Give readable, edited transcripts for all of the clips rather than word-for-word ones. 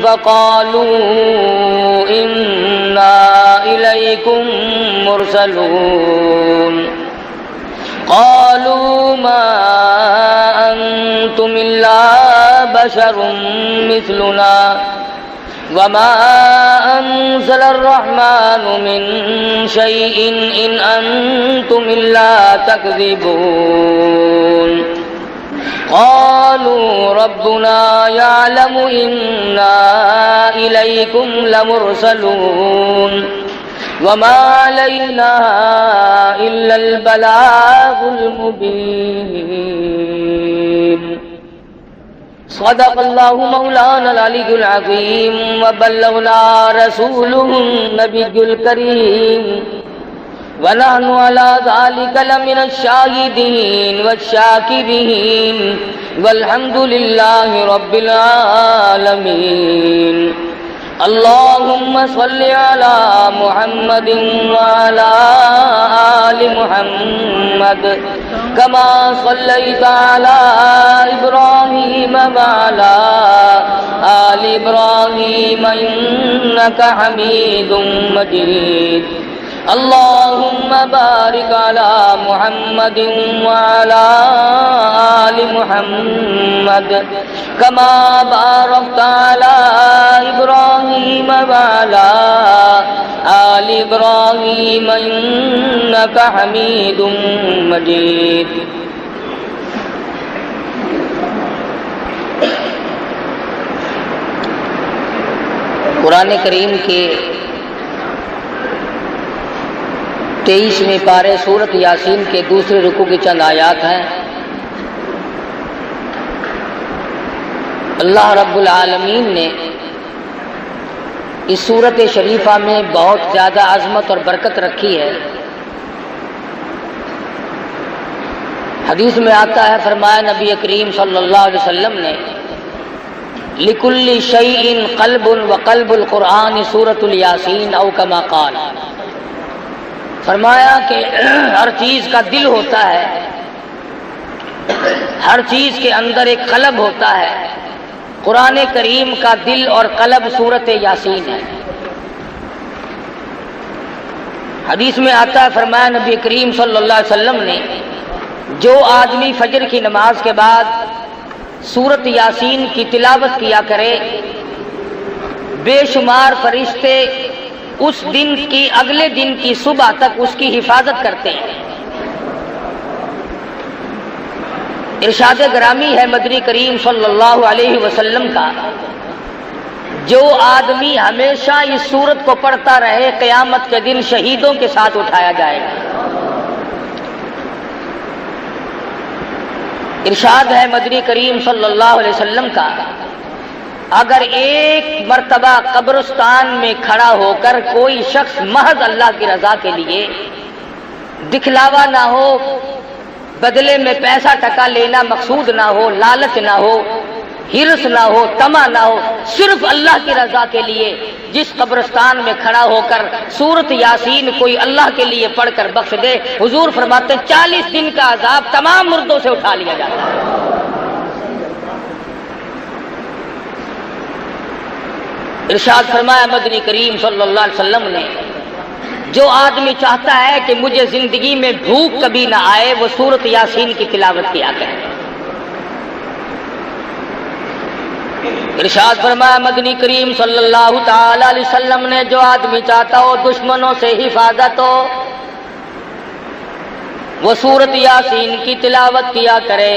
فقالوا إنا إليكم مرسلون قالوا ما أنتم إلا بشر مثلنا وما أنزل الرحمن من شيء إن أنتم إلا تكذبون قالوا ربنا يعلم إنا إليكم لمرسلون وما علينا إلا البلاغ المبين صدق الله مولانا العلي العظيم وبلغنا رسوله النبي الكريم ونحن على ذلك لمن الشاهدين والشاكرين والحمد لله رب العالمين اللهم صل على محمد وعلى آل محمد كما صليت على إبراهيم وعلى آل إبراهيم إنك حميد مجيد اللهم بارك على محمد وعلى آل محمد كما باركت على إبراهيم وعلى آل إبراهيم إنك حميد مجيد قرآن کریم کے 23ویں پارے سورۃ یاسین کے دوسرے رکوع کی چند آیات ہیں۔ اللہ رب العالمین نے اس سورۃ شریفہ میں بہت زیادہ عظمت اور برکت رکھی ہے۔ حدیث میں آتا ہے، فرمایا نبی کریم صلی اللہ علیہ وسلم نے لِكُلِّ شَيْءٍ قَلْبٌ وَقَلْبُ الْقُرْآنِ سورۃ الیاسین او کما قال، فرمایا کہ ہر چیز کا دل ہوتا ہے، ہر چیز کے اندر ایک قلب ہوتا ہے، قرآن کریم کا دل اور قلب سورۃ یاسین ہے۔ حدیث میں آتا ہے، فرمایا نبی کریم صلی اللہ علیہ وسلم نے جو آدمی فجر کی نماز کے بعد سورۃ یاسین کی تلاوت کیا کرے، بے شمار فرشتے اس دن کی اگلے دن کی صبح تک اس کی حفاظت کرتے ہیں۔ ارشاد گرامی ہے مدنی کریم صلی اللہ علیہ وسلم کا، جو آدمی ہمیشہ اس سورت کو پڑھتا رہے قیامت کے دن شہیدوں کے ساتھ اٹھایا جائے گا۔ ارشاد ہے مدنی کریم صلی اللہ علیہ وسلم کا، اگر ایک مرتبہ قبرستان میں کھڑا ہو کر کوئی شخص محض اللہ کی رضا کے لیے، دکھلاوا نہ ہو، بدلے میں پیسہ ٹکا لینا مقصود نہ ہو، لالچ نہ ہو، ہرس نہ ہو، طمع نہ ہو، صرف اللہ کی رضا کے لیے جس قبرستان میں کھڑا ہو کر سورۃ یاسین کوئی اللہ کے لیے پڑھ کر بخش دے، حضور فرماتے ہیں 40 دن کا عذاب تمام مردوں سے اٹھا لیا جاتا ہے۔ ارشاد فرمایا مدنی کریم صلی اللہ علیہ وسلم نے، جو آدمی چاہتا ہے کہ مجھے زندگی میں بھوک کبھی نہ آئے، وہ سورۃ یاسین کی تلاوت کیا کرے۔ ارشاد فرمایا مدنی کریم صلی اللہ تعالی علیہ وسلم نے، جو آدمی چاہتا ہو دشمنوں سے حفاظت ہو، وہ سورۃ یاسین کی تلاوت کیا کرے۔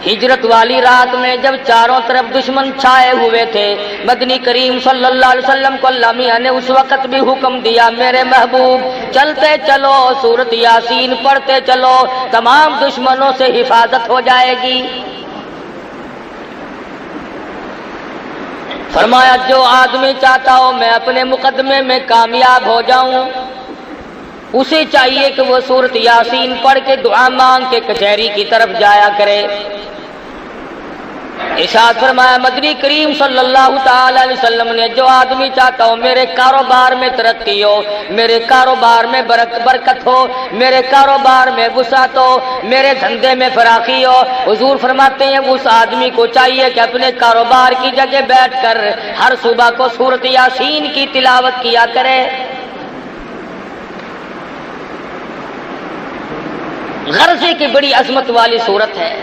ہجرت والی رات میں جب چاروں طرف دشمن چھائے ہوئے تھے، مدنی کریم صلی اللہ علیہ وسلم کو اللہ میاں نے اس وقت بھی حکم دیا، میرے محبوب چلتے چلو، سورۃ یاسین پڑھتے چلو، تمام دشمنوں سے حفاظت ہو جائے گی۔ فرمایا جو آدمی چاہتا ہو میں اپنے مقدمے میں کامیاب ہو جاؤں، اسے چاہیے کہ وہ سورۃ یاسین پڑھ کے دعا مانگ کے کچہری کی طرف جایا کرے۔ ارشاد فرمایا مدنی کریم صلی اللہ تعالی علیہ وسلم نے جو آدمی چاہتا ہو میرے کاروبار میں ترقی ہو، میرے کاروبار میں برکت ہو، میرے کاروبار میں وسعت ہو، میرے دھندے میں فراخی ہو، حضور فرماتے ہیں اس آدمی کو چاہیے کہ اپنے کاروبار کی جگہ بیٹھ کر ہر صبح کو سورۃ یاسین کی تلاوت کیا کرے۔ غرضے کی بڑی عظمت والی صورت ہے،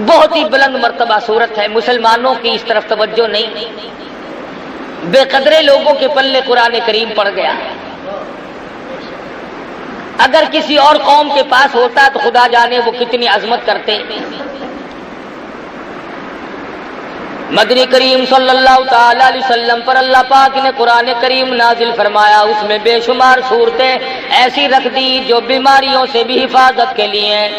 بہت ہی بلند مرتبہ صورت ہے، مسلمانوں کی اس طرف توجہ نہیں، بے قدرے لوگوں کے پلے قرآن کریم پڑ گیا۔ اگر کسی اور قوم کے پاس ہوتا تو خدا جانے وہ کتنی عظمت کرتے۔ مدنی کریم صلی اللہ تعالی علیہ وسلم پر اللہ پاک نے قرآن کریم نازل فرمایا، اس میں بے شمار صورتیں ایسی رکھ دی جو بیماریوں سے بھی حفاظت کے لیے ہیں۔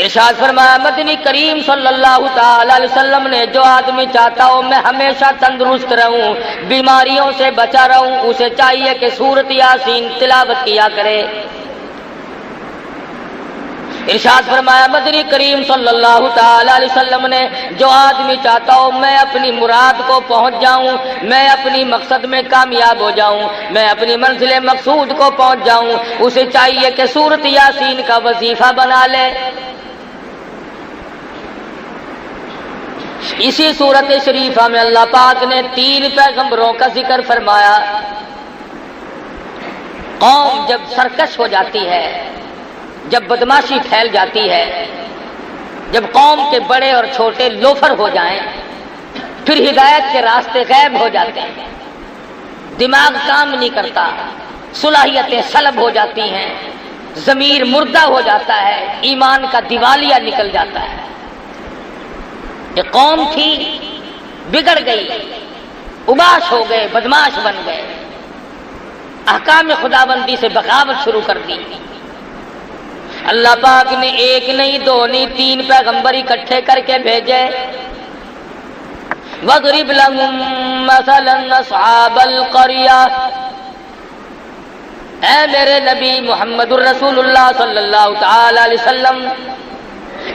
ارشاد فرمایا مدنی کریم صلی اللہ تعالی علیہ وسلم نے جو آدمی چاہتا ہو میں ہمیشہ تندرست رہوں، بیماریوں سے بچا رہوں، اسے چاہیے کہ سورۃ یاسین تلاوت کیا کرے۔ ارشاد فرمایا مدنی کریم صلی اللہ تعالی علیہ وسلم نے جو آدمی چاہتا ہو میں اپنی مراد کو پہنچ جاؤں، میں اپنی مقصد میں کامیاب ہو جاؤں، میں اپنی منزل مقصود کو پہنچ جاؤں، اسے چاہیے کہ سورۃ یاسین کا وظیفہ بنا لے۔ اسی سورۃ شریفہ میں اللہ پاک نے 3 پیغمبروں کا ذکر فرمایا۔ قوم جب سرکش ہو جاتی ہے، جب بدماشی پھیل جاتی ہے، جب قوم کے بڑے اور چھوٹے لوفر ہو جائیں، پھر ہدایت کے راستے غائب ہو جاتے ہیں، دماغ کام نہیں کرتا، صلاحیتیں سلب ہو جاتی ہیں، ضمیر مردہ ہو جاتا ہے، ایمان کا دیوالیہ نکل جاتا ہے۔ یہ قوم تھی بگڑ گئی، اباش ہو گئے، بدماش بن گئے، احکام خداوندی سے بغاوت شروع کر دی۔ اللہ پاک نے 1 نہیں 2 نہیں 3 پیغمبر اکٹھے کر کے بھیجے۔ وَاضْرِبْ لَهُم مَّثَلًا أَصْحَابَ الْقَرْيَةِ، اے میرے نبی محمد الرسول اللہ صلی اللہ تعالی علیہ وسلم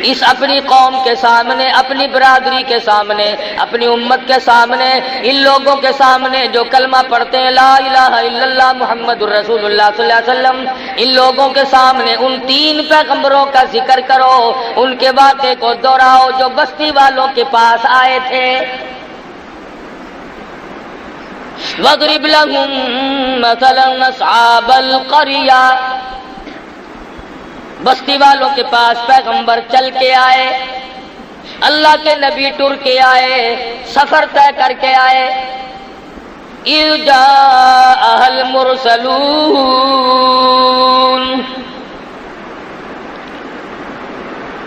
اس اپنی قوم کے سامنے، اپنی برادری کے سامنے، اپنی امت کے سامنے، ان لوگوں کے سامنے جو کلمہ پڑھتے ہیں لا الہ الا اللہ محمد الرسول اللہ صلی اللہ علیہ وسلم، ان لوگوں کے سامنے ان 3 پیغمبروں کا ذکر کرو، ان کے واقعے کو دہراؤ جو بستی والوں کے پاس آئے تھے۔ وَاضْرِبْ لَهُم مَّثَلًا أَصْحَابَ الْقَرْيَةِ، بستی والوں کے پاس پیغمبر چل کے آئے، اللہ کے نبی ٹر کے آئے، سفر طے کر کے آئے۔ اِذْ جَاءَهَا الْمُرْسَلُونَ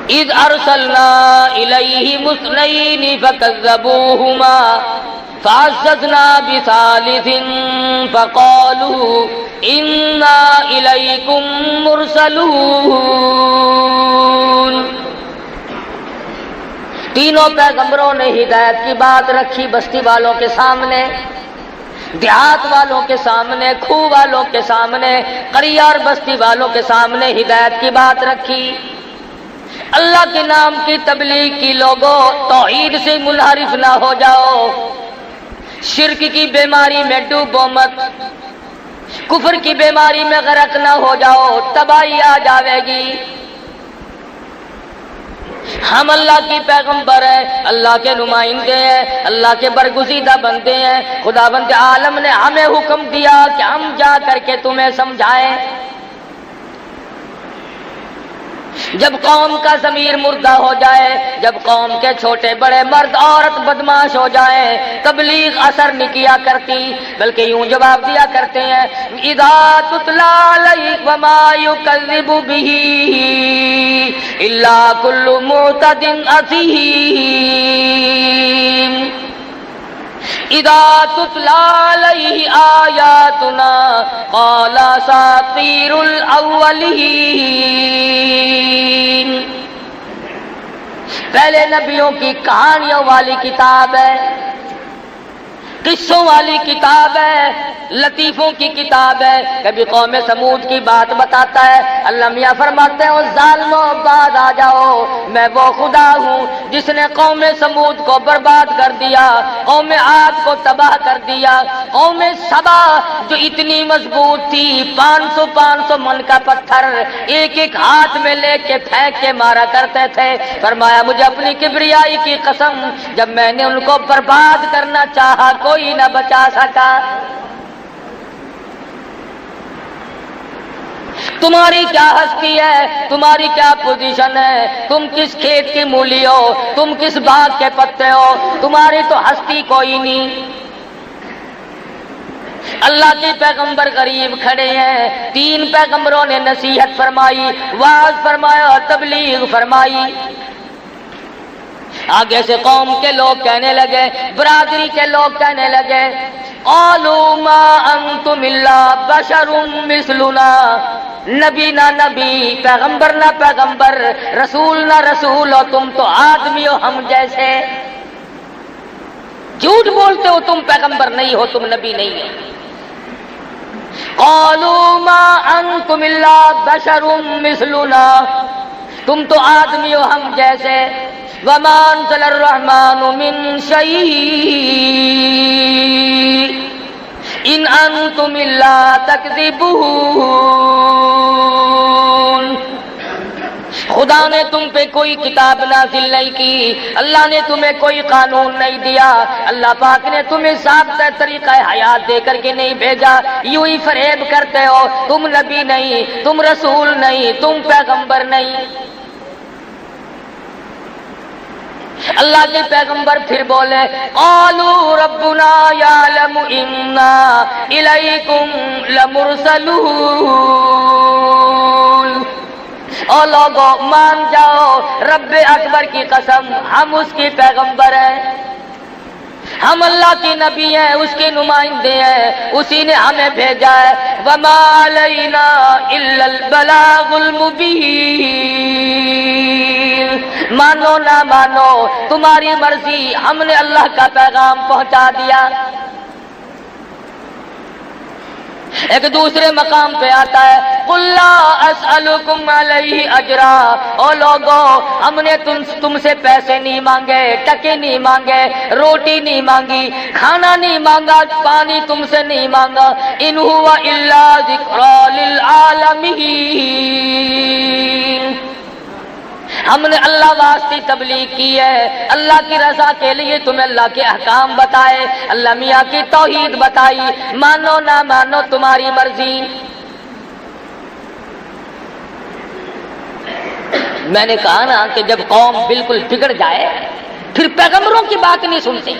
اِذْ أَرْسَلْنَا إِلَيْهِمُ اثْنَيْنِ فَكَذَّبُوهُمَا فَعَزَّزْنَا بِثَالِثٍ فَقَالُوا إِنَّا إِلَيْكُمْ مُرْسَلُونَ۔ تینوں پیغمبروں نے ہدایت کی بات رکھی بستی والوں کے سامنے، دیہات والوں کے سامنے، کھوہ والوں کے سامنے، قریہ اور بستی والوں کے سامنے ہدایت کی بات رکھی۔ اللہ کے نام کی تبلیغ کی، لوگوں توحید سے منحرف نہ ہو جاؤ، شرک کی بیماری میں ڈوبو مت، کفر کی بیماری میں غرق نہ ہو جاؤ، تباہی آ جاوے گی۔ ہم اللہ کی پیغمبر ہیں، اللہ کے نمائندے ہیں، اللہ کے برگزیدہ بندے ہیں، خداوند عالم نے ہمیں حکم دیا کہ ہم جا کر کے تمہیں سمجھائیں۔ جب قوم کا ضمیر مردہ ہو جائے، جب قوم کے چھوٹے بڑے مرد عورت بدماش ہو جائیں، تبلیغ اثر نہیں کیا کرتی، بلکہ یوں جواب دیا کرتے ہیں اذا تتلی علیہ وما یکذب بہ الا کل معتد اثیم۔ اذا تتلی علیہ آیاتنا قال اساطیر الاولین، پہلے نبیوں کی کہانیوں والی کتاب ہے، قصوں والی کتاب ہے، لطیفوں کی کتاب ہے۔ کبھی قوم سمود کی بات بتاتا ہے، اللہ میاں فرماتے ہیں ظالموں بعد آ جاؤ، میں وہ خدا ہوں جس نے قوم سمود کو برباد کر دیا، قوم عاد کو تباہ کر دیا، قوم سبا جو اتنی مضبوط تھی 500 من کا پتھر ایک ایک ہاتھ میں لے کے پھینک کے مارا کرتے تھے، فرمایا مجھے اپنی کبریائی کی قسم جب میں نے ان کو برباد کرنا چاہا کوئی نہ بچا سکا۔ تمہاری کیا ہستی ہے، تمہاری کیا پوزیشن ہے، تم کس کھیت کی مولی ہو، تم کس باغ کے پتے ہو، تمہاری تو ہستی کوئی نہیں۔ اللہ کے پیغمبر قریب کھڑے ہیں، 3 پیغمبروں نے نصیحت فرمائی، واعظ فرمایا اور تبلیغ فرمائی۔ آگے سے قوم کے لوگ کہنے لگے، برادری کے لوگ کہنے لگے قالوا ما انتم الا بشر مثلنا، نبی نہ نبی، پیغمبر نہ پیغمبر، رسول نہ رسول ہو، تم تو آدمی ہو ہم جیسے۔ جھوٹ بولتے ہو، تم پیغمبر نہیں ہو، تم نبی نہیں ہو۔ قالوا ما انتم الا بشر مثلنا، تم تو آدمی ہو ہم جیسے۔ وما انزل الرحمن من شيء ان انتم الا تكذبون، خدا نے تم پہ کوئی کتاب نازل نہیں کی، اللہ نے تمہیں کوئی قانون نہیں دیا، اللہ پاک نے تمہیں ضابطۂ طریقہ حیات دے کر کے نہیں بھیجا، یوں ہی فریب کرتے ہو، تم نبی نہیں، تم رسول نہیں، تم پیغمبر نہیں۔ اللہ کے پیغمبر پھر بولے قالوا ربنا یعلم انا الیکم لمرسلون، او لوگو مان جاؤ رب اکبر کی قسم ہم اس کی پیغمبر ہیں، ہم اللہ کی نبی ہیں، اس کے نمائندے ہیں، اسی نے ہمیں بھیجا ہے۔ وما علینا الا البلاغ المبین، مانو نہ مانو تمہاری مرضی، ہم نے اللہ کا پیغام پہنچا دیا۔ ایک دوسرے مقام پہ آتا ہے قل لا اسألکم علیہ اجرا، او لوگو ہم نے تم سے پیسے نہیں مانگے، ٹکے نہیں مانگے، روٹی نہیں مانگی، کھانا نہیں مانگا، پانی تم سے نہیں مانگا، ان هو الا ذکری للعالمین، ہم نے اللہ واسطے تبلیغ کی ہے، اللہ کی رضا کے لیے تمہیں اللہ کے احکام بتائے، اللہ میاں کی توحید بتائی، مانو نہ مانو تمہاری مرضی۔ میں نے کہا نا کہ جب قوم بالکل بگڑ جائے پھر پیغمبروں کی بات نہیں سنتے،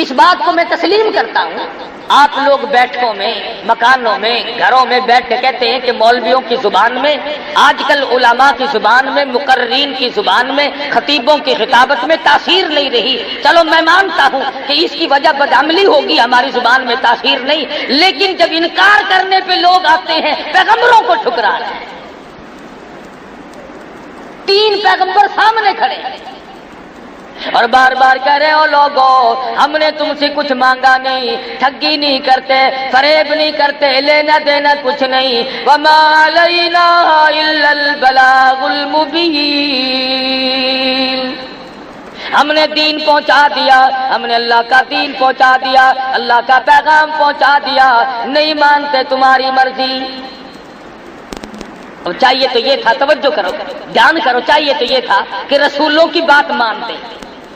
اس بات کو میں تسلیم کرتا ہوں۔ آپ لوگ بیٹھکوں میں، مکانوں میں، گھروں میں بیٹھ کے کہتے ہیں کہ مولویوں کی زبان میں، آج کل علماء کی زبان میں، مقررین کی زبان میں، خطیبوں کی خطابت میں تاثیر نہیں رہی۔ چلو میں مانتا ہوں کہ اس کی وجہ بدعملی ہوگی، ہماری زبان میں تاثیر نہیں، لیکن جب انکار کرنے پہ لوگ آتے ہیں پیغمبروں کو ٹھکرا رہے ہیں۔ 3 پیغمبر سامنے کھڑے ہیں اور بار بار کہہ رہے ہو لوگو ہم نے تم سے کچھ مانگا نہیں، ٹھگی نہیں کرتے، فریب نہیں کرتے، لینا دینا کچھ نہیں، وما علینا الا البلاغ المبین، ہم نے دین پہنچا دیا، ہم نے اللہ کا دین پہنچا دیا، اللہ کا پیغام پہنچا دیا، نہیں مانتے تمہاری مرضی۔ اب چاہیے تو یہ تھا، توجہ کرو، دھیان کرو، چاہیے تو یہ تھا کہ رسولوں کی بات مانتے،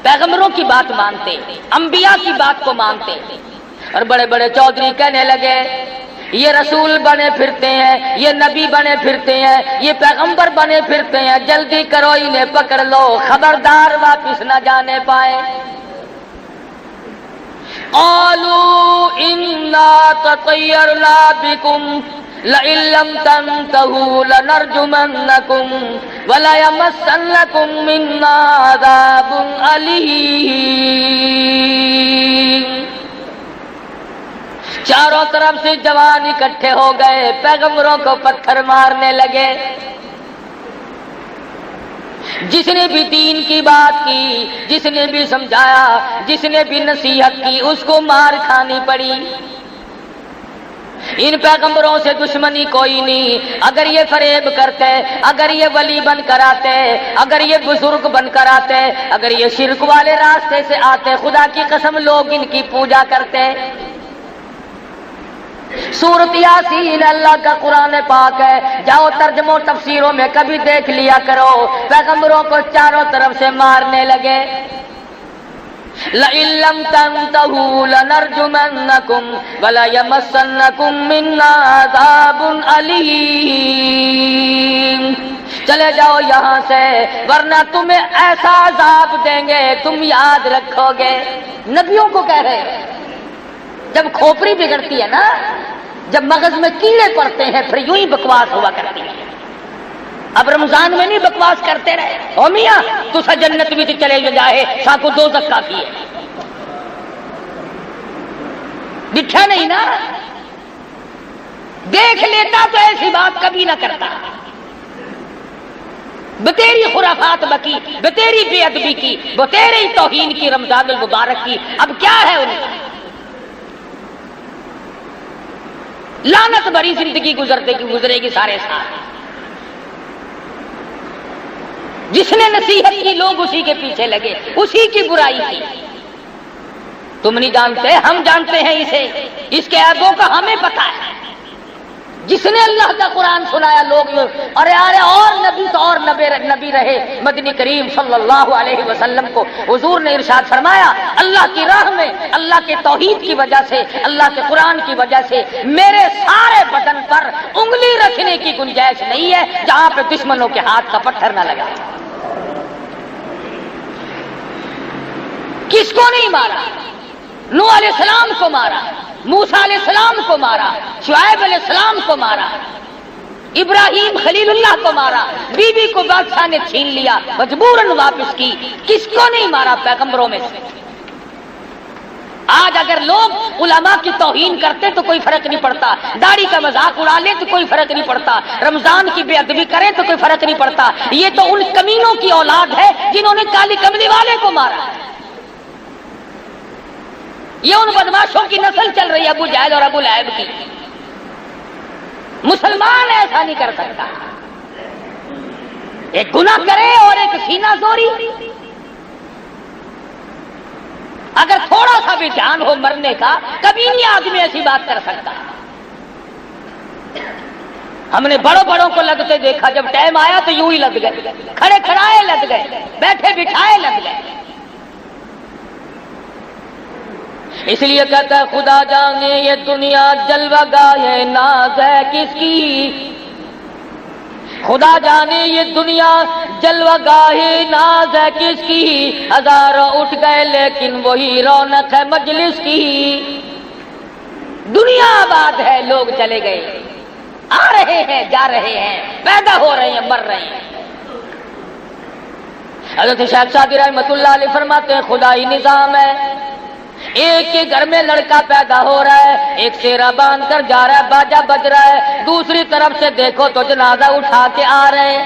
پیغمبروں کی بات مانتے، انبیاء کی بات کو مانتے، اور بڑے بڑے چودھری کہنے لگے یہ رسول بنے پھرتے ہیں، یہ نبی بنے پھرتے ہیں، یہ پیغمبر بنے پھرتے ہیں، جلدی کرو انہیں پکڑ لو، خبردار واپس نہ جانے پائے۔ قالوا انا تطیرنا بکم لئن لم تنتهوا لنرجمنکم ولیمسنکم منا عذاب علیم۔ چاروں طرف سے جوان اکٹھے ہو گئے، پیغمبروں کو پتھر مارنے لگے۔ جس نے بھی دین کی بات کی، جس نے بھی سمجھایا، جس نے بھی نصیحت کی، اس کو مار کھانی پڑی۔ ان پیغمبروں سے دشمنی کوئی نہیں۔ اگر یہ فریب کرتے، اگر یہ ولی بن کر آتے، اگر یہ بزرگ بن کر آتے، اگر یہ شرک والے راستے سے آتے، خدا کی قسم لوگ ان کی پوجا کرتے۔ سورۃ یاسین اللہ کا قرآن پاک ہے، جاؤ ترجموں تفسیروں میں کبھی دیکھ لیا کرو، پیغمبروں کو چاروں طرف سے مارنے لگے۔ لَئِن لَّمْ تَنْتَهُوا لَنَرْجُمَنَّكُمْ وَلَيَمَسَّنَّكُم مِّنَّا عَذَابٌ أَلِيمٌ۔ چلے جاؤ یہاں سے ورنہ تمہیں ایسا عذاب دیں گے تم یاد رکھو گے۔ نبیوں کو کہہ رہے ہیں، جب کھوپڑی بگڑتی ہے نا، جب مغز میں کیڑے پڑتے ہیں پھر یوں ہی بکواس ہوا کرتی ہے۔ اب رمضان میں نہیں بکواس کرتے رہے، او میاں تو سا جنت بھی چلے جائے ساکو دوزخ کافی ہے، دکھا نہیں نا؟ دیکھ لیتا تو ایسی بات کبھی نہ کرتا۔ بتیری خرافات بکی، بتیری بے ادبی کی، بتیری توہین کی رمضان المبارک کی، اب کیا ہے ان کا؟ لعنت بھری زندگی گزرے گی سارے سال۔ جس نے نصیحت کی لوگ اسی کے پیچھے لگے، اسی کی برائی کی۔ تم نہیں جانتے، ہم جانتے ہیں اسے، اس کے عیبوں کا ہمیں پتہ ہے۔ جس نے اللہ کا قرآن سنایا لوگ ارے اور نبی تو اور نبی رہے مدنی کریم صلی اللہ علیہ وسلم کو حضور نے ارشاد فرمایا، اللہ کی راہ میں اللہ کے توحید کی وجہ سے، اللہ کے قرآن کی وجہ سے میرے سارے بدن پر انگلی رکھنے کی گنجائش نہیں ہے جہاں پہ دشمنوں کے ہاتھ کا پتھر نہ لگا۔ کس کو نہیں مارا؟ نوح علیہ السلام کو مارا، موسیٰ علیہ السلام کو مارا، شعیب علیہ السلام کو مارا، ابراہیم خلیل اللہ کو مارا، بی بی کو بادشاہ نے چھین لیا، مجبوراً واپس کی۔ کس کو نہیں مارا پیغمبروں میں سے؟ آج اگر لوگ علماء کی توہین کرتے تو کوئی فرق نہیں پڑتا، داڑھی کا مذاق اڑا لے تو کوئی فرق نہیں پڑتا، رمضان کی بے ادبی کرے تو کوئی فرق نہیں پڑتا۔ یہ تو ان کمینوں کی اولاد ہے جنہوں نے کالی کملی والے کو مارا۔ یہ ان بدماشوں کی نسل چل رہی ہے، ابو جہل اور ابو لہب کی۔ مسلمان ایسا نہیں کر سکتا، ایک گناہ کرے اور ایک سینہ زوری۔ اگر تھوڑا سا بھی جان ہو مرنے کا کبھی نہیں آدمی ایسی بات کر سکتا۔ ہم نے بڑوں کو لگتے دیکھا، جب ٹائم آیا تو یوں ہی لگ گئے، کھڑے کھڑائے لگ گئے، بیٹھے بٹھائے لگ گئے۔ اس لیے کہتا ہے خدا جانے یہ دنیا جلوہ گاہ ناز ہے کس کی، خدا جانے یہ دنیا جلوہ گاہ ناز ہے کس کی، ہزاروں اٹھ گئے لیکن وہی رونق ہے مجلس کی۔ دنیا آباد ہے، لوگ چلے گئے، آ رہے ہیں جا رہے ہیں، پیدا ہو رہے ہیں مر رہے ہیں۔ حضرت شیخ سعدی رحمۃ اللہ علیہ فرماتے ہیں خدائی نظام ہے، ایک کے گھر میں لڑکا پیدا ہو رہا ہے، ایک سیرا باندھ کر جا رہا ہے، باجا بج رہا ہے، دوسری طرف سے دیکھو تو جنازہ اٹھا کے آ رہے ہیں۔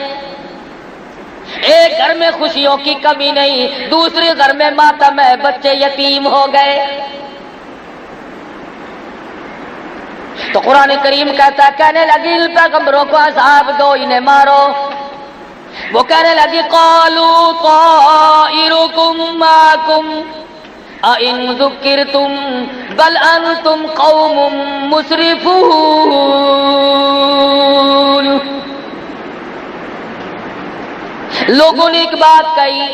ایک گھر میں خوشیوں کی کمی نہیں، دوسرے گھر میں ماتم ہے، بچے یتیم ہو گئے۔ تو قرآن کریم کہتا ہے، کہنے لگی پیغمبروں کو عذاب دو، انہیں مارو۔ وہ کہنے لگی قالوا طائرکم معکم اَإِن ذُكِّرْتُمْ بَلْ أَنْتُمْ قَوْمٌ مُسْرِفُونَ۔ لوگوں نے ایک بات کہی،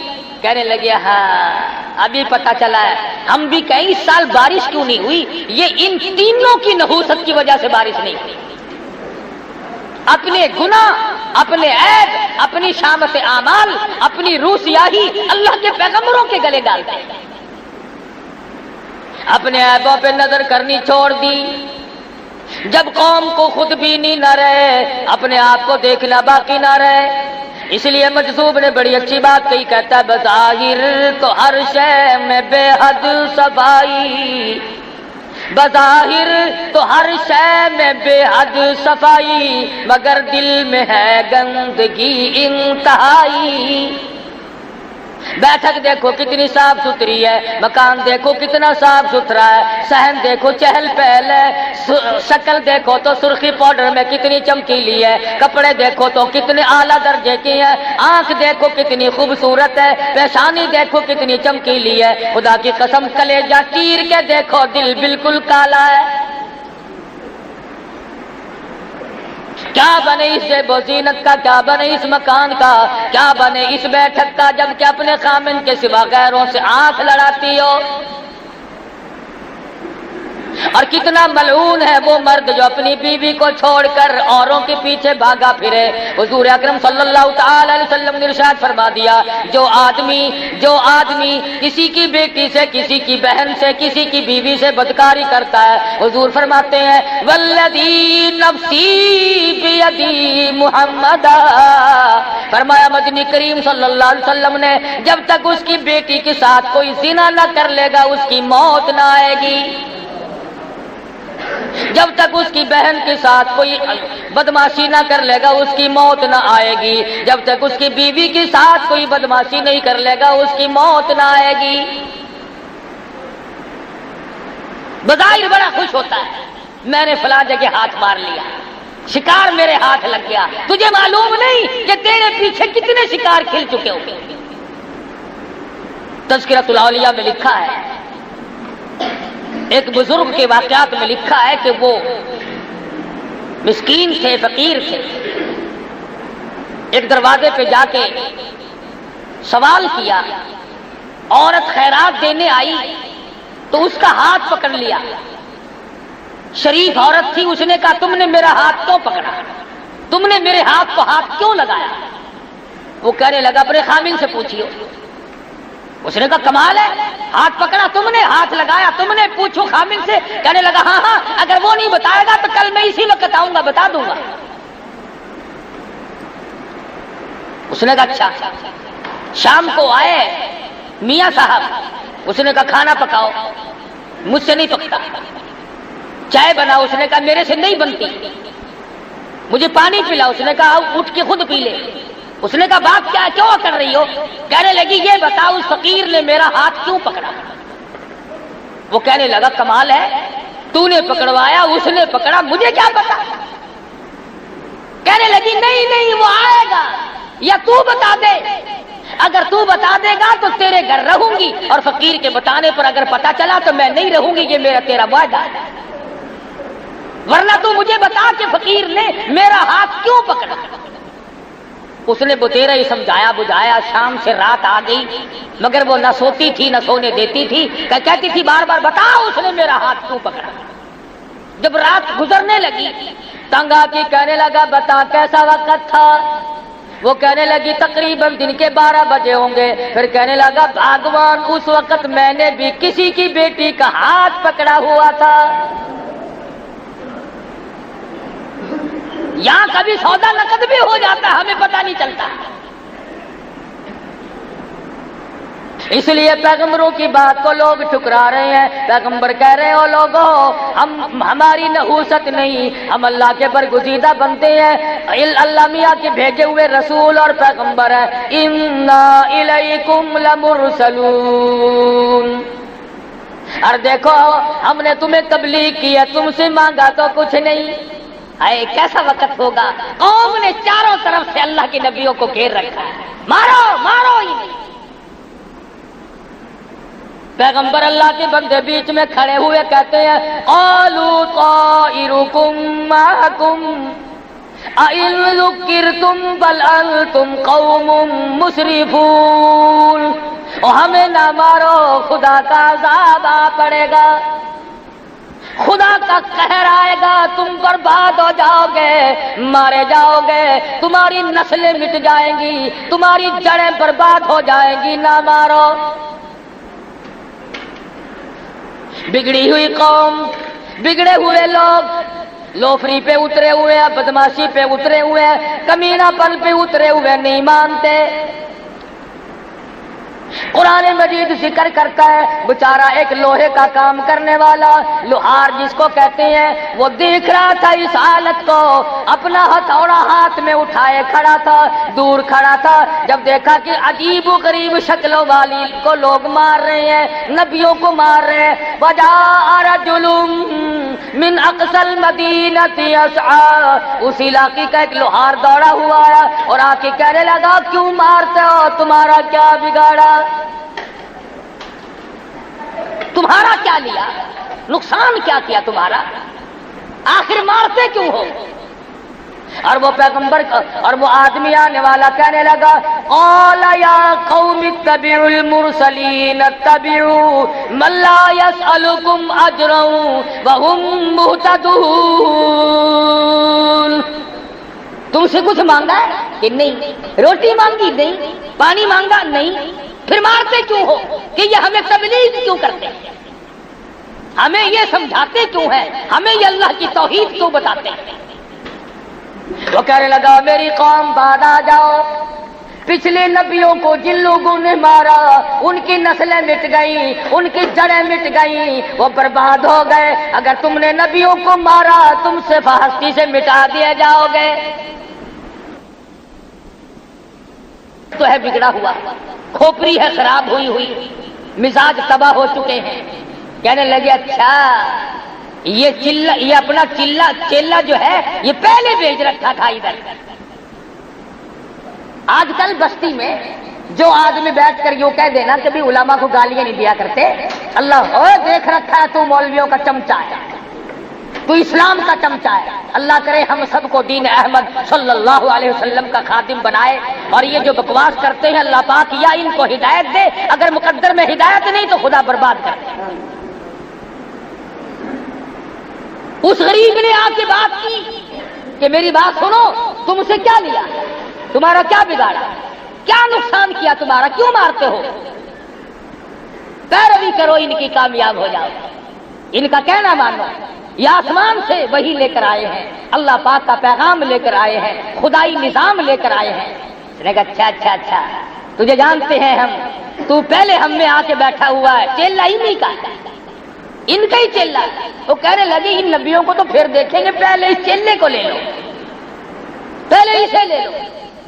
کہنے لگے ہاں ابھی پتہ چلا ہے، ہم بھی کہیں اس سال بارش کیوں نہیں ہوئی، یہ ان تینوں کی نحوست کی وجہ سے بارش نہیں ہوئی۔ اپنے گناہ، اپنے عیب، اپنی شامت اعمال، اپنی روح سیاہی اللہ کے پیغمبروں کے گلے ڈالتے ہیں۔ اپنے عیبوں پہ نظر کرنی چھوڑ دی، جب قوم کو خود بینی نہ رہے، اپنے آپ کو دیکھنا باقی نہ رہے۔ اس لیے مجذوب نے بڑی اچھی بات کہی، کہتا ہے بظاہر تو ہر شے میں بے حد صفائی، بظاہر تو ہر شے میں بے حد صفائی، مگر دل میں ہے گندگی انتہائی۔ بیٹھک دیکھو کتنی صاف ستھری ہے، مکان دیکھو کتنا صاف ستھرا ہے، صحن دیکھو چہل پہل ہے، شکل دیکھو تو سرخی پاؤڈر میں کتنی چمکیلی ہے، کپڑے دیکھو تو کتنے اعلیٰ درجے کی ہے، آنکھ دیکھو کتنی خوبصورت ہے، پیشانی دیکھو کتنی چمکیلی ہے، خدا کی قسم کلیجہ چیر کے دیکھو دل بالکل کالا ہے۔ کیا بنے اس زیب و زینت کا، کیا بنے اس مکان کا، کیا بنے اس بیٹھک کا، جب کہ اپنے خامن کے سوا غیروں سے آنکھ لڑاتی ہو۔ اور کتنا ملعون ہے وہ مرد جو اپنی بیوی کو چھوڑ کر اوروں کے پیچھے بھاگا پھرے۔ حضور اکرم صلی اللہ تعالی علیہ وسلم نے ارشاد فرما دیا، جو آدمی کسی کی بیٹی سے، کسی کی بہن سے، کسی کی بیوی سے بدکاری کرتا ہے، حضور فرماتے ہیں والذی نفسی بیدی محمد، فرمایا مدنی کریم صلی اللہ علیہ وسلم نے جب تک اس کی بیٹی کے ساتھ کوئی زنا نہ کر لے گا اس کی موت نہ آئے گی، جب تک اس کی بہن کے ساتھ کوئی بدماشی نہ کر لے گا اس کی موت نہ آئے گی، جب تک اس کی بیوی کے ساتھ کوئی بدماشی نہیں کر لے گا اس کی موت نہ آئے گی۔ بظاہر بڑا خوش ہوتا ہے، میں نے فلاں جگہ ہاتھ مار لیا، شکار میرے ہاتھ لگ گیا، تجھے معلوم نہیں کہ تیرے پیچھے کتنے شکار کھل چکے ہوں گے۔ تذکرۃ الاولیاء میں لکھا ہے، ایک بزرگ کے واقعات میں لکھا ہے کہ وہ مسکین تھے، فقیر تھے، ایک دروازے پہ جا کے سوال کیا، عورت خیرات دینے آئی تو اس کا ہاتھ پکڑ لیا، شریف عورت تھی، اس نے کہا تم نے میرا ہاتھ کیوں پکڑا، تم نے میرے ہاتھ کو ہاتھ کیوں لگایا؟ وہ کہنے لگا اپنے خامن سے پوچھیو۔ اس نے کہا کمال ہے، ہاتھ پکڑا تم نے، ہاتھ لگایا تم نے، پوچھو خامن سے۔ کہنے لگا ہاں اگر وہ نہیں بتائے گا تو کل میں اسی وقت آؤں گا، بتا دوں گا۔ اس نے کہا اچھا۔ شام کو آئے میاں صاحب، اس نے کہا کھانا پکاؤ، مجھ سے نہیں پکتا۔ چائے بناؤ، اس نے کہا میرے سے نہیں بنتی۔ مجھے پانی پلاؤ، اس نے کہا اٹھ کے خود پی لے۔ اس نے کہا بات کیا ہے، کیوں کر رہی ہو؟ کہنے لگی یہ بتاؤ اس فقیر نے میرا ہاتھ کیوں پکڑا؟ وہ کہنے لگا کمال ہے، تو نے پکڑوایا، اس نے پکڑا، مجھے کیا پتا؟ کہنے لگی نہیں وہ آئے گا، یا تو بتا دے، اگر تو بتا دے گا تو تیرے گھر رہوں گی، اور فقیر کے بتانے پر اگر پتا چلا تو میں نہیں رہوں گی، یہ میرا تیرا وعدہ ہے، ورنہ تو مجھے بتا کہ فقیر نے میرا ہاتھ کیوں پکڑا۔ اس نے بتیرا ہی سمجھایا بجھایا، شام سے رات آ گئی، مگر وہ نہ سوتی تھی نہ سونے دیتی تھی، کہتی تھی بار بار بتاؤ اس نے میرا ہاتھ کیوں پکڑا۔ جب رات گزرنے لگی تنگ آ کے کہنے لگا بتا کیسا وقت تھا؟ وہ کہنے لگی تقریباً دن کے 12 بجے ہوں گے۔ پھر کہنے لگا بھگوان اس وقت میں نے بھی کسی کی بیٹی کا ہاتھ پکڑا ہوا تھا۔ یہاں کبھی سودا نقد بھی ہو جاتا ہے، ہمیں پتہ نہیں چلتا۔ اس لیے پیغمبروں کی بات کو لوگ ٹھکرا رہے ہیں۔ پیغمبر کہہ رہے ہو لوگوں ہماری نحوست نہیں، ہم اللہ کے برگزیدہ بنتے ہیں، اللہ میاں کے بھیجے ہوئے رسول اور پیغمبر ہیں۔ انا الیکم لمرسلون، اور دیکھو ہم نے تمہیں تبلیغ کی ہے، تم سے مانگا تو کچھ نہیں۔ اے کیسا وقت ہوگا، قوم نے چاروں طرف سے اللہ کے نبیوں کو گھیر رکھا ہے، مارو مارو ہی نہیں۔ پیغمبر اللہ کے بندے بیچ میں کھڑے ہوئے کہتے ہیں قالوا طائرکم معکم اَإِن ذُكِّرْتُمْ بَلْ أَنْتُمْ قَوْمٌ مُسْرِفُونَ، اور ہمیں نہ مارو، خدا کا عذاب آ پڑے گا، خدا کا قہر آئے گا، تم برباد ہو جاؤ گے، مارے جاؤ گے، تمہاری نسلیں مٹ جائیں گی، تمہاری جڑیں برباد ہو جائیں گی، نہ مارو۔ بگڑی ہوئی قوم، بگڑے ہوئے لوگ، لوفری پہ اترے ہوئے ہیں، بدماشی پہ اترے ہوئے ہیں، کمینہ پن پہ اترے ہوئے، نہیں مانتے۔ قرآن مجید ذکر کرتا ہے بیچارہ ایک لوہے کا کام کرنے والا لوہار جس کو کہتے ہیں، وہ دیکھ رہا تھا اس حالت کو، اپنا ہتھوڑا ہاتھ میں اٹھائے کھڑا تھا، دور کھڑا تھا، جب دیکھا کہ عجیب و غریب شکلوں والی کو لوگ مار رہے ہیں، نبیوں کو مار رہے ہیں، وجاء رجل من اقصى المدینۃ یسعی، اس علاقے کا ایک لوہار دوڑا ہوا ہے اور آ کے کہنے لگا کیوں مارتے ہو، تمہارا کیا بگاڑا، تمہارا کیا لیا، نقصان کیا کیا تمہارا، آخر مارتے کیوں ہو؟ اور وہ پیغمبر اور وہ آدمی آنے والا کہنے لگا قال یا قوم اتبعوا المرسلین اتبعوا من لا يسألكم اجرا وهم مهتدون، تم سے کچھ مانگا ہے کہ نہیں، روٹی مانگی نہیں، پانی مانگا نہیں، پھر مارتے کیوں ہو کہ یہ ہمیں تبلیغ کیوں کرتے ہیں، ہمیں یہ سمجھاتے کیوں ہیں، ہمیں یہ اللہ کی توحید کیوں بتاتے ہیں؟ وہ کہنے لگا میری قوم بعد آ جاؤ، پچھلے نبیوں کو جن لوگوں نے مارا ان کی نسلیں مٹ گئیں، ان کی جڑیں مٹ گئیں، وہ برباد ہو گئے، اگر تم نے نبیوں کو مارا تم سے ہستی سے مٹا دیے جاؤ گے، تو ہے بگڑا ہوا، کھوپڑی ہے خراب ہوئی ہوئی، مزاج تباہ ہو چکے ہیں۔ کہنے لگے اچھا یہ اپنا چیلا جو ہے یہ پہلے بھیج رکھا تھا ادھر۔ آج کل بستی میں جو آدمی بیٹھ کر یوں کہہ دینا کبھی علماء کو گالیاں نہیں دیا کرتے، اللہ دیکھ رکھا ہے تو مولویوں کا چمچہ ہے، تو اسلام کا چمچہ ہے، اللہ کرے ہم سب کو دین احمد صلی اللہ علیہ وسلم کا خادم بنائے، اور یہ جو بکواس کرتے ہیں اللہ پاک یا ان کو ہدایت دے، اگر مقدر میں ہدایت نہیں تو خدا برباد کر دے۔ اس غریب نے آ کے بات کی کہ میری بات سنو، تم سے کیا لیا، تمہارا کیا بگاڑا، کیا نقصان کیا تمہارا، کیوں مارتے ہو، پیروی کرو ان کی کامیاب ہو جاؤ، ان کا کہنا مانو، یہ آسمان سے وہی لے کر آئے ہیں، اللہ پاک کا پیغام لے کر آئے ہیں، خدائی نظام لے کر آئے ہیں۔ اس نے کہا اچھا تجھے جانتے ہیں ہم، تو پہلے ہم میں آ کے بیٹھا ہوا ہے، چیلا ہی نہیں کا ان کا ہی چیلا۔ وہ کہنے لگے ان نبیوں کو تو پھر دیکھیں گے، پہلے اس چیلے کو لے لو، پہلے اسے لے لو۔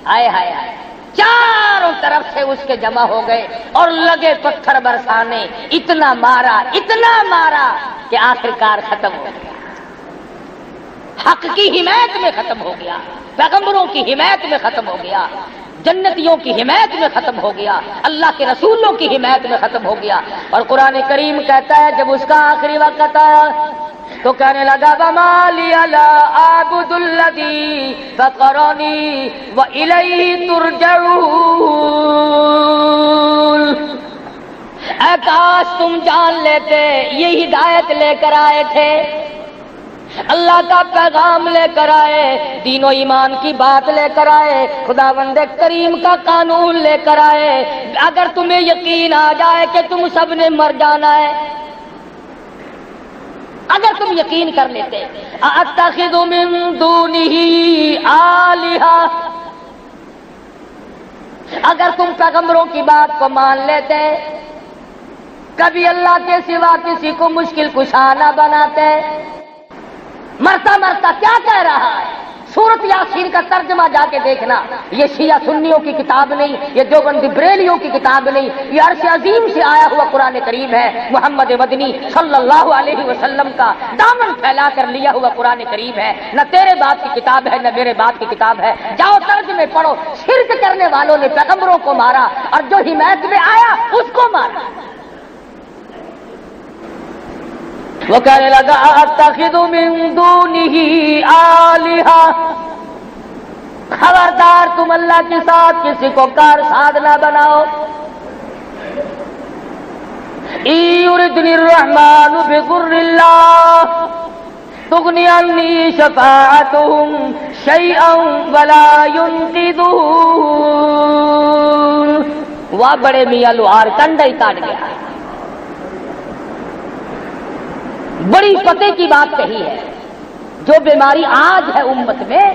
ہائے ہائے ہائے، چاروں طرف سے اس کے جمع ہو گئے اور لگے پتھر برسانے، اتنا مارا کہ آخرکار ختم ہو گیا، حق کی حمایت میں ختم ہو گیا، پیغمبروں کی حمایت میں ختم ہو گیا، جنتیوں کی حمایت میں ختم ہو گیا، اللہ کے رسولوں کی حمایت میں ختم ہو گیا۔ اور قرآن کریم کہتا ہے جب اس کا آخری وقت آیا تو کہنے لگا وَمَا لِيَ لَا أَعْبُدُ الَّذِي فَطَرَنِي وَإِلَيْهِ تُرْجَعُونَ، اے کاش تم جان لیتے یہ ہدایت لے کر آئے تھے، اللہ کا پیغام لے کر آئے، دین و ایمان کی بات لے کر آئے، خداوند کریم کا قانون لے کر آئے، اگر تمہیں یقین آ جائے کہ تم سب نے مر جانا ہے، اگر تم یقین کر لیتے اَأَتَّخِذُ مِن دُونِهِ آلِهَةً، اگر تم پیغمبروں کی بات کو مان لیتے، کبھی اللہ کے سوا کسی کو مشکل کشا نہ بناتے۔ مرتا کیا کہہ رہا ہے، سورت یاسین کا ترجمہ جا کے دیکھنا، یہ شیعہ سنیوں کی کتاب نہیں، یہ دیوبندی بریلیوں کی کتاب نہیں، یہ عرش عظیم سے آیا ہوا قرآن کریم ہے، محمد مدنی صلی اللہ علیہ وسلم کا دامن پھیلا کر لیا ہوا قرآن کریم ہے، نہ تیرے باپ کی کتاب ہے نہ میرے باپ کی کتاب ہے۔ جاؤ ترجمے پڑھو، شرک کرنے والوں نے پیغمبروں کو مارا اور جو حمایت میں آیا اس کو مارا۔ وہ کہنے لگا اتخذ من دونہ آلہہ، خبردار تم اللہ کے ساتھ کسی کو کار ساز نہ بناؤ۔ ان یردنی الرحمن بضر لا تغنی عنی شفاعتہم شیئا ولا ینقذون۔ واہ بڑے میاں لوہار کنڈا ہی کاٹ گیا، بڑی پتے کی بات کہی ہے۔ جو بیماری آج ہے امت میں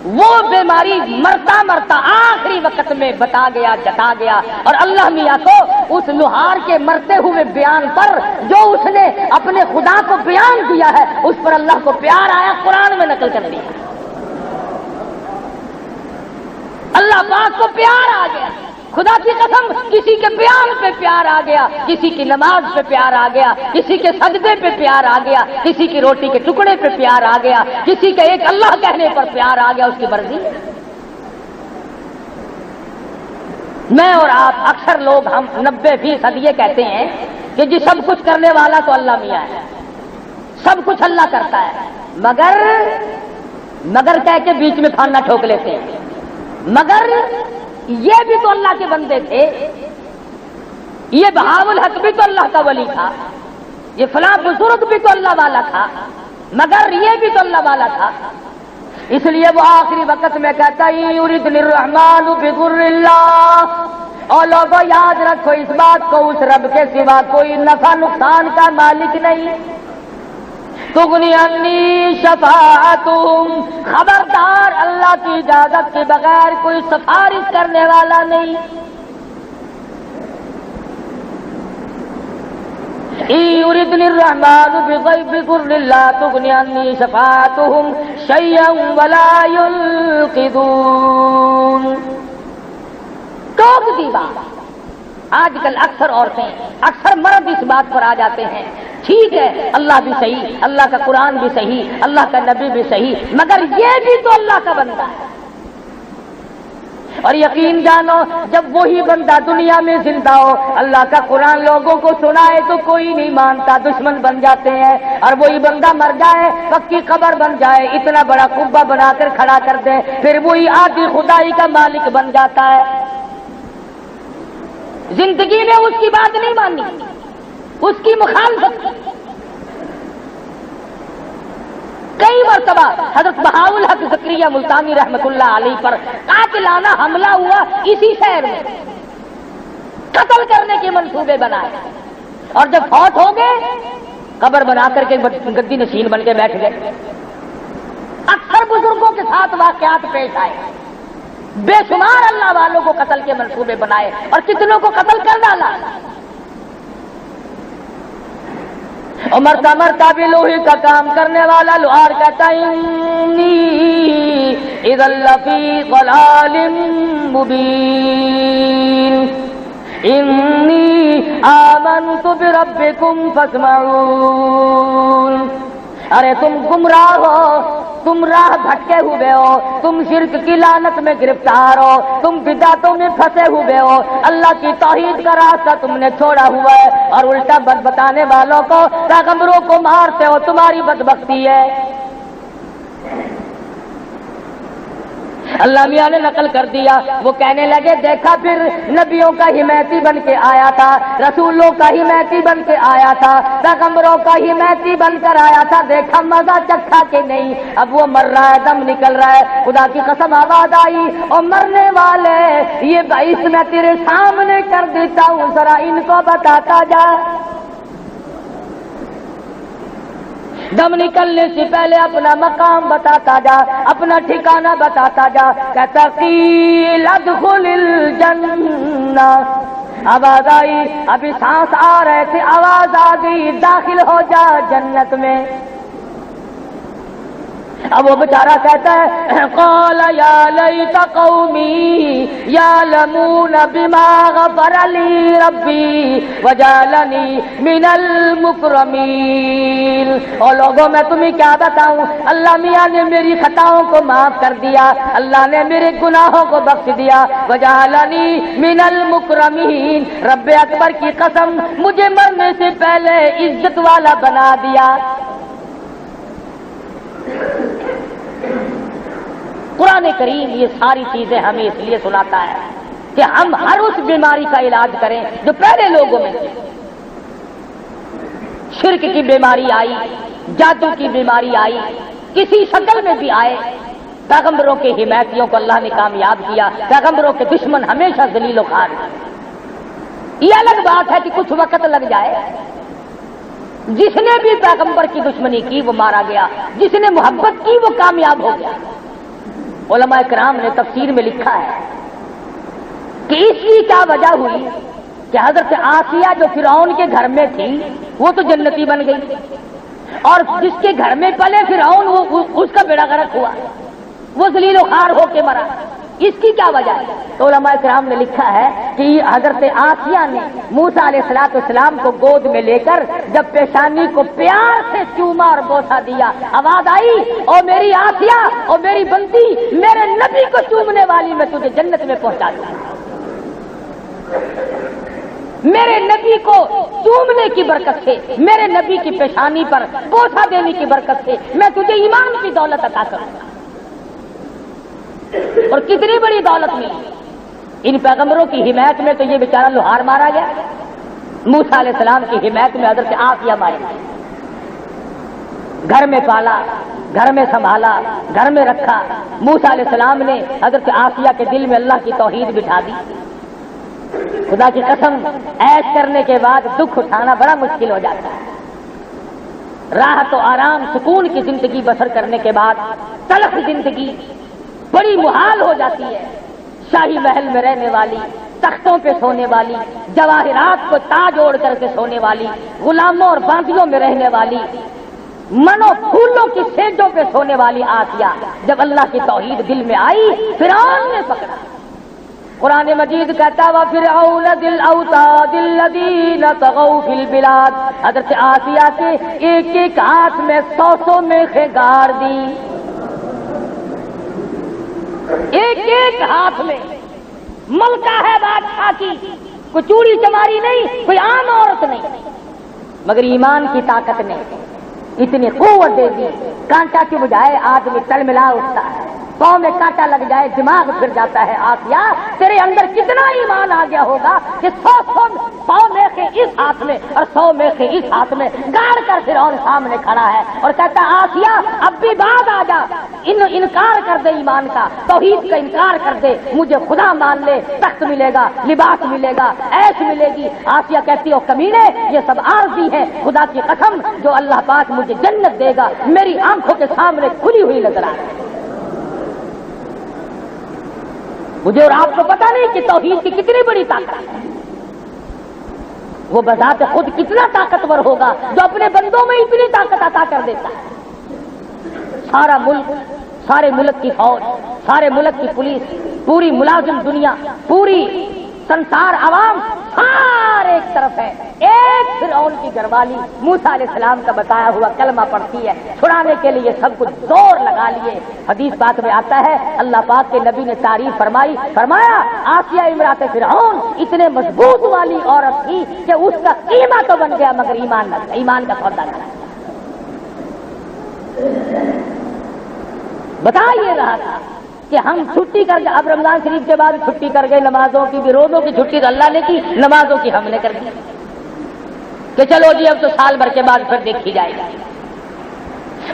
وہ بیماری مرتا مرتا آخری وقت میں بتا گیا، جتا گیا، اور اللہ میاں کو اس لوہار کے مرتے ہوئے بیان پر جو اس نے اپنے خدا کو بیان دیا ہے اس پر اللہ کو پیار آیا، قرآن میں نقل کر دیا۔ اللہ پاک کو پیار آ گیا، خدا کی قسم کسی کے بیان پہ پیار آ گیا، کسی کی نماز پہ پیار آ گیا، کسی کے سجدے پہ پیار آ گیا، کسی کی روٹی کے ٹکڑے پہ پیار آ گیا، کسی کے ایک اللہ کہنے پر پیار آ گیا، اس کی مرضی۔ میں اور آپ اکثر لوگ ہم 90% یہ کہتے ہیں کہ جی سب کچھ کرنے والا تو اللہ میاں ہے، سب کچھ اللہ کرتا ہے، مگر کہہ کے بیچ میں پھانا ٹھوک لیتے ہیں، مگر یہ بھی تو اللہ کے بندے تھے، یہ بہاء الحق بھی تو اللہ کا ولی تھا، یہ فلاں بزرگ بھی تو اللہ والا تھا، مگر یہ بھی تو اللہ والا تھا۔ اس لیے وہ آخری وقت میں کہتا ہے یریدنی الرحمن بضر اللہ، اور لوگوں یاد رکھو اس بات کو، اس رب کے سوا کوئی نفع نقصان کا مالک نہیں۔ تغنی عنی شفاعتہم، خبردار اللہ کی اجازت کے بغیر کوئی سفارش کرنے والا نہیں۔ یریدنی الرحمن بضر اللہ تغنی عنی شفاعتہم شیئا ولا ینقذون۔ ٹوک دی بات۔ آج کل اکثر عورتیں، اکثر مرد اس بات پر آ جاتے ہیں، ٹھیک ہے اللہ بھی صحیح، اللہ کا قرآن بھی صحیح، اللہ کا نبی بھی صحیح، مگر یہ بھی تو اللہ کا بندہ ہے۔ اور یقین جانو جب وہی بندہ دنیا میں زندہ ہو، اللہ کا قرآن لوگوں کو سنائے تو کوئی نہیں مانتا، دشمن بن جاتے ہیں، اور وہی بندہ مر جائے، پکی قبر بن جائے، اتنا بڑا قبہ بنا کر کھڑا کر دے، پھر وہی آدھی خدائی کا مالک بن جاتا ہے۔ زندگی میں اس کی بات نہیں مانی، اس کی مخالفت۔ کئی مرتبہ حضرت بہاء الحق زکریا ملتانی رحمت اللہ علیہ پر قاتلانہ حملہ ہوا، اسی شہر میں قتل کرنے کے منصوبے بنائے، اور جب فوت ہو گئے قبر بنا کر کے گدی نشین بن کے بیٹھ گئے۔ اکثر بزرگوں کے ساتھ واقعات پیش آئے، بے شمار اللہ والوں کو قتل کے منصوبے بنائے اور کتنوں کو قتل کر ڈالا۔ اور مرتا مرتا بھی لوہے کا کام کرنے والا لوہار کہتا ہے انی اذا لفی ضلال مبین انی آمنت بربکم فاسمعون۔ ارے تم گمراہ ہو، تم راہ بھٹکے ہوئے ہو، تم شرک کی لعنت میں گرفتار ہو، تم بدعتوں میں پھنسے ہوئے ہو، اللہ کی توحید کا راستہ تم نے چھوڑا ہوا ہے، اور الٹا بد بتانے والوں کو، پیغمبروں کو مارتے ہو، تمہاری بدبختی ہے۔ اللہ میاں نے نقل کر دیا، وہ کہنے لگے دیکھا پھر نبیوں کا حمایتی بن کے آیا تھا، رسولوں کا حمایتی بن کے آیا تھا، پیغمبروں کا حمایتی بن کر آیا تھا، دیکھا مزہ چکھا کہ نہیں، اب وہ مر رہا ہے، دم نکل رہا ہے، خدا کی قسم آواز آئی اور مرنے والے یہ بائیس میں تیرے سامنے کر دیتا ہوں، ذرا ان کو بتاتا جا۔ دم نکلنے سے پہلے اپنا مقام بتاتا جا، اپنا ٹھکانہ بتاتا جا۔ کہتا قیل ادخل الجنہ، آواز آئی، ابھی سانس آ رہے تھے، آواز آ گئی داخل ہو جا جنت میں۔ اب وہ بیچارہ کہتا ہے قال یا لیت قومی یعلمون بما غفر لی ربی وجعلنی من المکرمین۔ اور لوگوں میں تمہیں کیا بتاؤں، اللہ میاں نے میری خطاؤں کو معاف کر دیا، اللہ نے میرے گناہوں کو بخش دیا، وجعلنی من المکرمین، رب اکبر کی قسم مجھے مرنے سے پہلے عزت والا بنا دیا۔ قرآن کریم یہ ساری چیزیں ہمیں اس لیے سناتا ہے کہ ہم ہر اس بیماری کا علاج کریں جو پہلے لوگوں میں تھی۔ شرک کی بیماری آئی، جادو کی بیماری آئی، کسی شکل میں بھی آئے، پیغمبروں کے حمایتیوں کو اللہ نے کامیاب کیا، پیغمبروں کے دشمن ہمیشہ ذلیل و خوار ہیں۔ یہ الگ بات ہے کہ کچھ وقت لگ جائے، جس نے بھی پیغمبر کی دشمنی کی وہ مارا گیا، جس نے محبت کی وہ کامیاب ہو گیا۔ علماء کرام نے تفسیر میں لکھا ہے کہ اس کی کیا وجہ ہوئی کہ حضرت آسیہ جو فرعون کے گھر میں تھی وہ تو جنتی بن گئی، اور جس کے گھر میں پلے فرعون اس کا بیڑا غرق ہوا، وہ ذلیل و خوار ہو کے مرا۔ اس کی کیا وجہ ہے؟ تو علماء کرام نے لکھا ہے کہ حضرت آسیہ نے موسیٰ علیہ السلام کو گود میں لے کر جب پیشانی کو پیار سے چوما اور بوسہ دیا، آواز آئی، او میری آسیہ، او میری بندی، میرے نبی کو چومنے والی، میں تجھے جنت میں پہنچا دوں۔ میرے نبی کو چومنے کی برکت سے، میرے نبی کی پیشانی پر بوسہ دینے کی برکت سے میں تجھے ایمان کی دولت عطا کروں گا۔ اور کتنی بڑی دولت ملی ان پیغمبروں کی حمایت میں، تو یہ بیچارہ لوہار مارا گیا، موسیٰ علیہ السلام کی حمایت میں حضرت آسیہ ماری گئی، گھر میں پالا، گھر میں سنبھالا، گھر میں رکھا۔ موسیٰ علیہ السلام نے حضرت آسیہ کے دل میں اللہ کی توحید بٹھا دی۔ خدا کی قسم، عیش کرنے کے بعد دکھ اٹھانا بڑا مشکل ہو جاتا ہے۔ راحت و آرام سکون کی زندگی بسر کرنے کے بعد تلخ زندگی بڑی محال ہو جاتی ہے۔ شاہی محل میں رہنے والی، تختوں پہ سونے والی، جواہرات کو تاج اوڑھ کر کے سونے والی، غلاموں اور باندیوں میں رہنے والی، منو پھولوں کی سیجوں پہ سونے والی آسیہ جب اللہ کی توحید دل میں آئی، فرعون نے پکڑا۔ قرآن مجید کہتا وَفِرْعَوْنَ ذِي الْأَوْتَادِ الَّذِينَ طَغَوْا فِي الْبِلَادِ، حضرت آسیہ کے ایک ایک ہاتھ میں 100 میخیں گاڑ دی، ایک ایک ہاتھ میں۔ ملکہ ہے بادشاہ کی، کوئی چوڑی چماری نہیں، کوئی عام عورت نہیں، مگر ایمان کی طاقت نے اتنی قوت دے دی، کانٹا کی بجائے آدمی تلملا اٹھتا ہے، پاؤں میں کانٹا لگ جائے دماغ پھر جاتا ہے۔ آسیہ تیرے اندر کتنا ایمان آ گیا ہوگا کہ 100 پاؤں میں سے اس ہاتھ میں اور 100 میں سے اس ہاتھ میں گاڑ کر فرعون سامنے کھڑا ہے اور کہتا ہے آسیہ اب بھی بعد آ جا، انکار کر دے ایمان کا، توحید کا انکار کر دے، مجھے خدا مان لے، تخت ملے گا، لباس ملے گا، عیش ملے گی۔ آسیہ کہتی ہو کمینے، یہ سب عارضی ہے، خدا کی قسم جو اللہ پاک مجھے جنت دے گا میری آنکھوں کے سامنے کھلی ہوئی نظر آ رہی ہے۔ مجھے اور آپ کو پتا نہیں کہ توحید کی کتنی بڑی طاقت ہے، وہ بذات خود کتنا طاقتور ہوگا جو اپنے بندوں میں اتنی طاقت عطا کر دیتا ہے۔ سارا ملک، سارے ملک کی فوج، سارے ملک کی پولیس، پوری ملازم دنیا، پوری سنسار عوام سارے ایک طرف ہے، ایک فرعون کی گھر والی موسیٰ علیہ السلام کا بتایا ہوا کلمہ پڑھتی ہے، چھڑانے کے لیے سب کچھ زور لگا لیے۔ حدیث پاک میں آتا ہے اللہ پاک کے نبی نے تعریف فرمائی، فرمایا آسیہ امرات فرعون اتنے مضبوط والی عورت تھی کہ اس کا قیمہ تو بن گیا مگر ایمان نہ، ایمان کا سودا نہ۔ بتا یہ رہا تھا کہ ہم چھٹی کر گئے، اب رمضان شریف کے بعد چھٹی کر گئے، نمازوں کی بھی، روزوں کی چھٹی تو اللہ نے کی، نمازوں کی ہم نے کر دی کہ چلو جی اب تو سال بھر کے بعد پھر دیکھی جائے گی،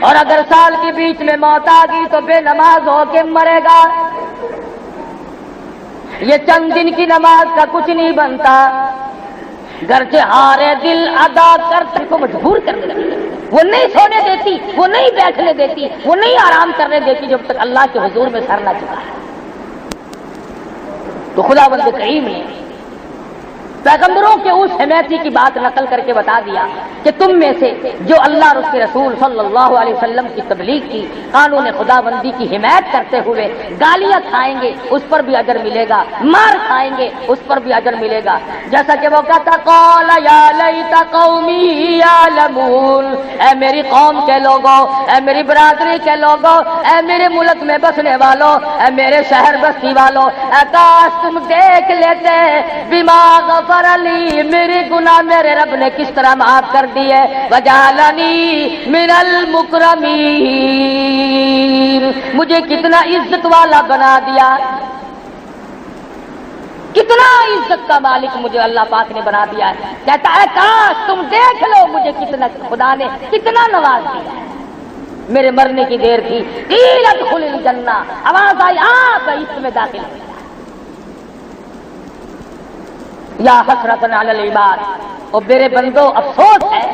اور اگر سال کے بیچ میں موت آ گئی تو بے نماز ہو کے مرے گا، یہ چند دن کی نماز کا کچھ نہیں بنتا، گرچہ ہارے دل ادا کرتے کو مجبور کرنے لگے، وہ نہیں سونے دیتی، وہ نہیں بیٹھنے دیتی، وہ نہیں آرام کرنے دیتی جب تک اللہ کے حضور میں سر نہ چکا ہے۔ تو خداوند کریم نے پیغمبروں کے اس حمایتی کی بات نقل کر کے بتا دیا کہ تم میں سے جو اللہ اور اس کے رسول صلی اللہ علیہ وسلم کی تبلیغ کی، قانون خداوندی کی حمایت کرتے ہوئے گالیاں کھائیں گے اس پر بھی اجر ملے گا، مار کھائیں گے اس پر بھی اجر ملے گا۔ جیسا کہ وہ کہتا قال یا لیت قومی یعلمون، اے میری قوم کے لوگوں، اے میری برادری کے لوگوں، اے میرے ملک میں بسنے والوں، اے میرے شہر بستی والوں، اے کاش تم دیکھ لیتے بما غفر علی، میرے گناہ میرے رب نے کس طرح معاف کر دیے، وجعلنی من المکرمین، مجھے کتنا عزت والا بنا دیا، کتنا عزت کا مالک مجھے اللہ پاک نے بنا دیا ہے۔ کہتا ہے کاش تم دیکھ لو مجھے کتنا خدا نے کتنا نواز دیا ہے۔ میرے مرنے کی دیر تھی، قیل ادخل الجنہ، آواز آئی آپ اس میں داخل ہو۔ یا حسرۃ علی العباد، اور میرے بندو افسوس ہے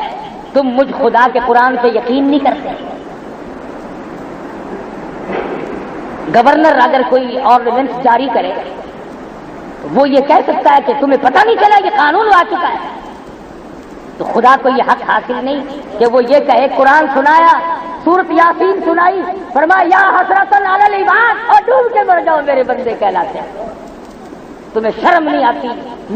تم مجھ خدا کے قرآن پہ یقین نہیں کرتے۔ گورنر اگر کوئی آرڈیننس جاری کرے وہ یہ کہہ سکتا ہے کہ تمہیں پتہ نہیں چلا یہ قانون آ چکا ہے؟ تو خدا کو یہ حق حاصل نہیں کہ وہ یہ کہے قرآن سنایا، سورۃ یاسین سنائی، فرمایا یا حسرۃ علی العباد اور ڈوب کے مر جاؤ میرے بندے کہلاتے ہیں۔ تمہیں شرم نہیں آتی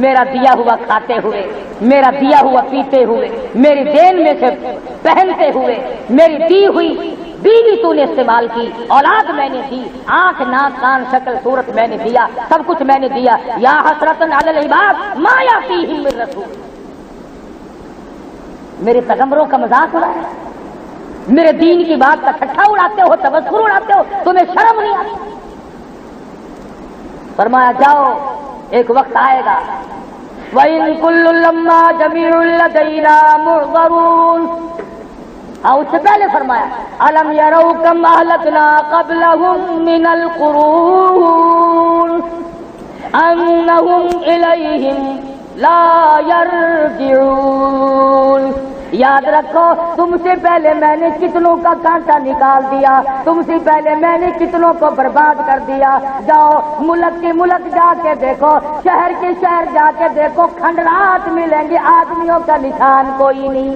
میرا دیا ہوا کھاتے ہوئے، میرا دیا ہوا پیتے ہوئے، میری دین میں سے پہنتے ہوئے، میری دی ہوئی بیوی تو نے استعمال کی، اولاد میں نے دی، آنکھ ناک کان شکل صورت میں نے دیا، سب کچھ میں نے دیا۔ یا حسرۃ علی العباد ما یاتیہم من رسول، میرے پیغمبروں کا مذاق اڑایا، میرے دین کی بات کا ٹھٹھا اڑاتے ہو، تبصر اڑاتے ہو، تمہیں شرم نہیں آتی؟ فرمایا جاؤ ایک وقت آئے گا وَإِن كُلٌّ لَمَّا جَمِيعٌ لَدَيْنَا مُحْضَرُونَ، اور اس سے پہلے فرمایا أَلَمْ يَرَوْا كَمْ أَهْلَكْنَا قَبْلَهُمْ مِنَ الْقُرُونِ أَنَّهُمْ إِلَيْهِمْ لَا يَرْجِعُونَ، یاد رکھو تم سے پہلے میں نے کتنوں کا کانٹا نکال دیا، تم سے پہلے میں نے کتنوں کو برباد کر دیا۔ جاؤ ملک کے ملک جا کے دیکھو، شہر کے شہر جا کے دیکھو، کھنڈرات ملیں گے، آدمیوں کا نشان کوئی نہیں۔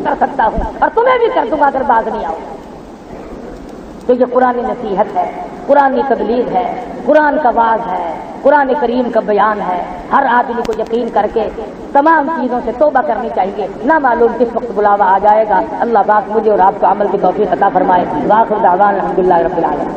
کر سکتا ہوں اور تمہیں بھی کر دوں گا اگر باز نہیں آؤ۔ تو یہ قرآن نصیحت ہے، قرآن تبلیغ ہے، قرآن کا واعظ ہے، قرآن کریم کا بیان ہے۔ ہر آدمی کو یقین کر کے تمام چیزوں سے توبہ کرنی چاہیے، نہ معلوم کس وقت بلاوا آ جائے گا۔ اللہ پاک مجھے اور آپ کو عمل کی توفیق عطا فرمائے۔ وآخر دعوانا الحمدللہ رب العالمین۔